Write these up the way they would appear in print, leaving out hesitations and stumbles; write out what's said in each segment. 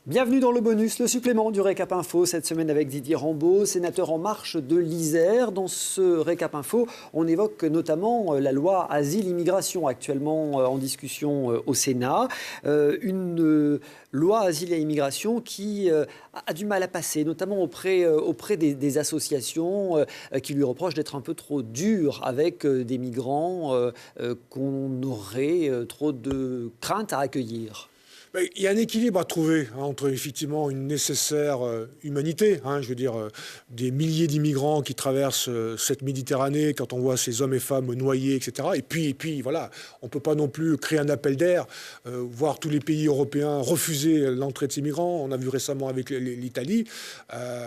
Bienvenue dans le bonus, le supplément du Récap Info, cette semaine avec Didier Rambaud, sénateur En Marche de l'Isère. Dans ce Récap Info, on évoque notamment la loi Asile-Immigration, actuellement en discussion au Sénat. Une loi Asile et Immigration qui a du mal à passer, notamment auprès des associations qui lui reprochent d'être un peu trop dure avec des migrants qu'on aurait trop de crainte à accueillir. Il y a un équilibre à trouver entre effectivement une nécessaire humanité, je veux dire des milliers d'immigrants qui traversent cette Méditerranée quand on voit ces hommes et femmes noyés, etc. Et puis voilà, on ne peut pas non plus créer un appel d'air, voir tous les pays européens refuser l'entrée de ces migrants. On a vu récemment avec l'Italie.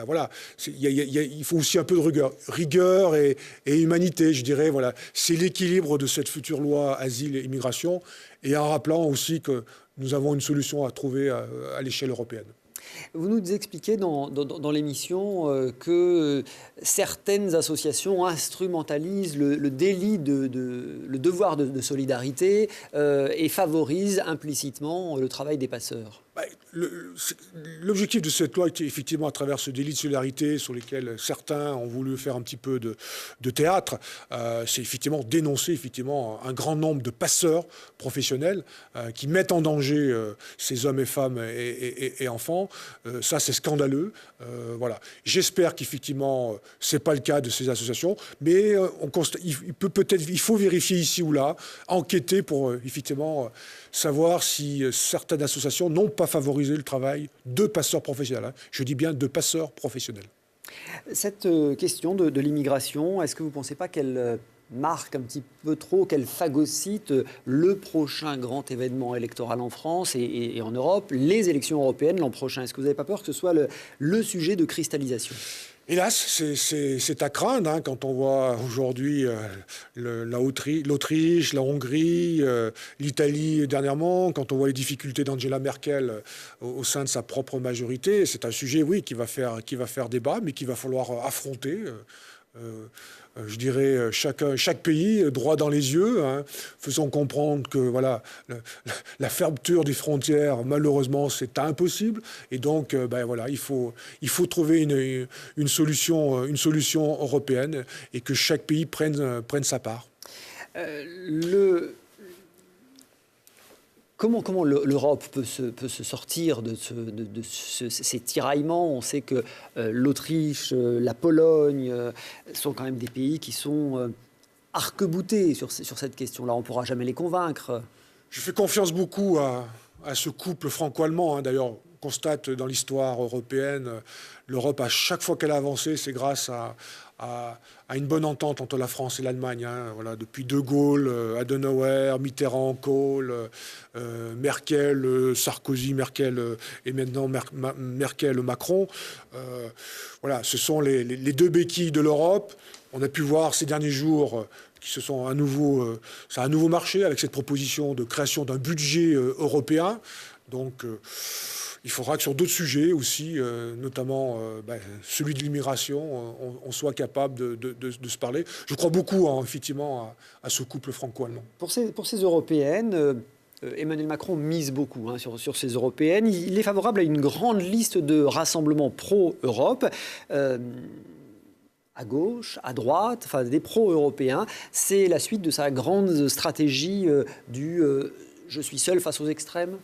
Voilà, il faut aussi un peu de rigueur et humanité, je dirais. Voilà, c'est l'équilibre de cette future loi Asile et Immigration, et en rappelant aussi que nous avons une solution à trouver à l'échelle européenne. Vous nous expliquez dans l'émission que certaines associations instrumentalisent le délit le devoir de solidarité et favorisent implicitement le travail des passeurs. L'objectif de cette loi était effectivement, à travers ce délit de solidarité sur lequel certains ont voulu faire un petit peu de théâtre, c'est effectivement dénoncer effectivement un grand nombre de passeurs professionnels qui mettent en danger ces hommes et femmes et enfants. Ça, c'est scandaleux. Voilà. J'espère qu'effectivement, c'est pas le cas de ces associations, mais il faut vérifier ici ou là, enquêter pour effectivement savoir si certaines associations n'ont pas favorisé le travail de passeurs professionnels. Je dis bien de passeurs professionnels. Cette question de l'immigration, est-ce que vous ne pensez pas qu'elle marque un petit peu trop, qu'elle phagocyte le prochain grand événement électoral en France et en Europe, les élections européennes l'an prochain? Est-ce que vous n'avez pas peur que ce soit le sujet de cristallisation? Hélas, c'est à craindre quand on voit aujourd'hui l'Autriche, la Hongrie, l'Italie dernièrement, quand on voit les difficultés d'Angela Merkel au sein de sa propre majorité. C'est un sujet, oui, qui va faire débat, mais qu'il va falloir affronter. Je dirais chaque pays droit dans les yeux, faisant comprendre que voilà, la fermeture des frontières, malheureusement, c'est impossible. Et donc, voilà, il faut trouver une solution européenne et que chaque pays prenne sa part. Comment l'Europe peut se sortir de ces tiraillements? On sait que l'Autriche, la Pologne sont quand même des pays qui sont arc-boutés sur cette question-là. On ne pourra jamais les convaincre. Je fais confiance beaucoup à ce couple franco-allemand. D'ailleurs, on constate dans l'histoire européenne, l'Europe, à chaque fois qu'elle a avancé, c'est grâce à une bonne entente entre la France et l'Allemagne. Voilà, depuis De Gaulle, Adenauer, Mitterrand, Kohl, Merkel, Sarkozy, Merkel et maintenant Merkel, Macron. Voilà, ce sont les deux béquilles de l'Europe. On a pu voir ces derniers jours qui se sont ça a un nouveau marché avec cette proposition de création d'un budget européen. Donc, il faudra que sur d'autres sujets aussi, notamment celui de l'immigration, on soit capable de se parler. Je crois beaucoup, effectivement, à ce couple franco-allemand. Pour ces européennes, Emmanuel Macron mise beaucoup sur ces européennes. Il est favorable à une grande liste de rassemblements pro-Europe. À gauche, à droite, enfin des pro-européens. C'est la suite de sa grande stratégie je suis seul face aux extrêmes.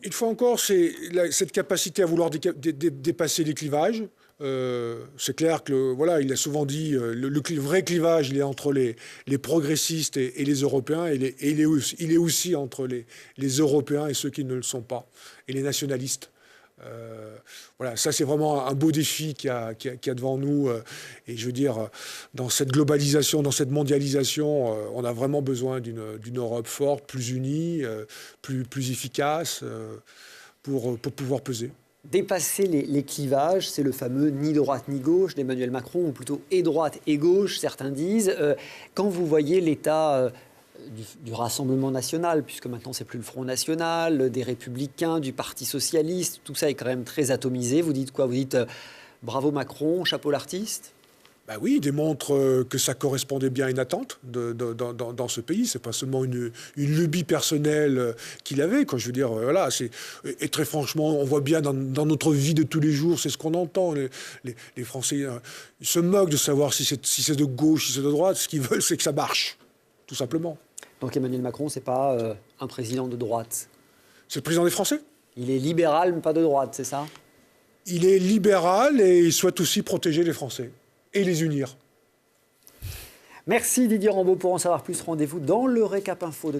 Une fois encore, c'est cette capacité à vouloir dépasser les clivages. C'est clair que voilà, il a souvent dit le vrai clivage, il est entre les progressistes et les Européens, et il est aussi entre les Européens et ceux qui ne le sont pas, et les nationalistes. Voilà, ça c'est vraiment un beau défi qu'il y a devant nous. Et je veux dire, dans cette globalisation, dans cette mondialisation, on a vraiment besoin d'une Europe forte, plus unie, plus efficace pour pouvoir peser. Dépasser les clivages, c'est le fameux ni droite ni gauche d'Emmanuel Macron, ou plutôt et droite et gauche, certains disent. Quand vous voyez l'état du Rassemblement national, puisque maintenant c'est plus le Front National, des Républicains, du Parti Socialiste, tout ça est quand même très atomisé. Vous dites quoi? Vous dites bravo Macron, chapeau l'artiste? Bah oui, il démontre que ça correspondait bien à une attente dans ce pays. C'est pas seulement une lubie personnelle qu'il avait. Quand je veux dire, voilà, et très franchement, on voit bien dans notre vie de tous les jours, c'est ce qu'on entend. Les Français ils se moquent de savoir si c'est de gauche, si c'est de droite. Ce qu'ils veulent, c'est que ça marche, tout simplement. Donc Emmanuel Macron, c'est pas un président de droite. C'est le président des Français. Il est libéral, mais pas de droite, c'est ça? Il est libéral et il souhaite aussi protéger les Français et les unir. Merci Didier Rambaud. Pour en savoir plus, rendez-vous dans le Récap Info de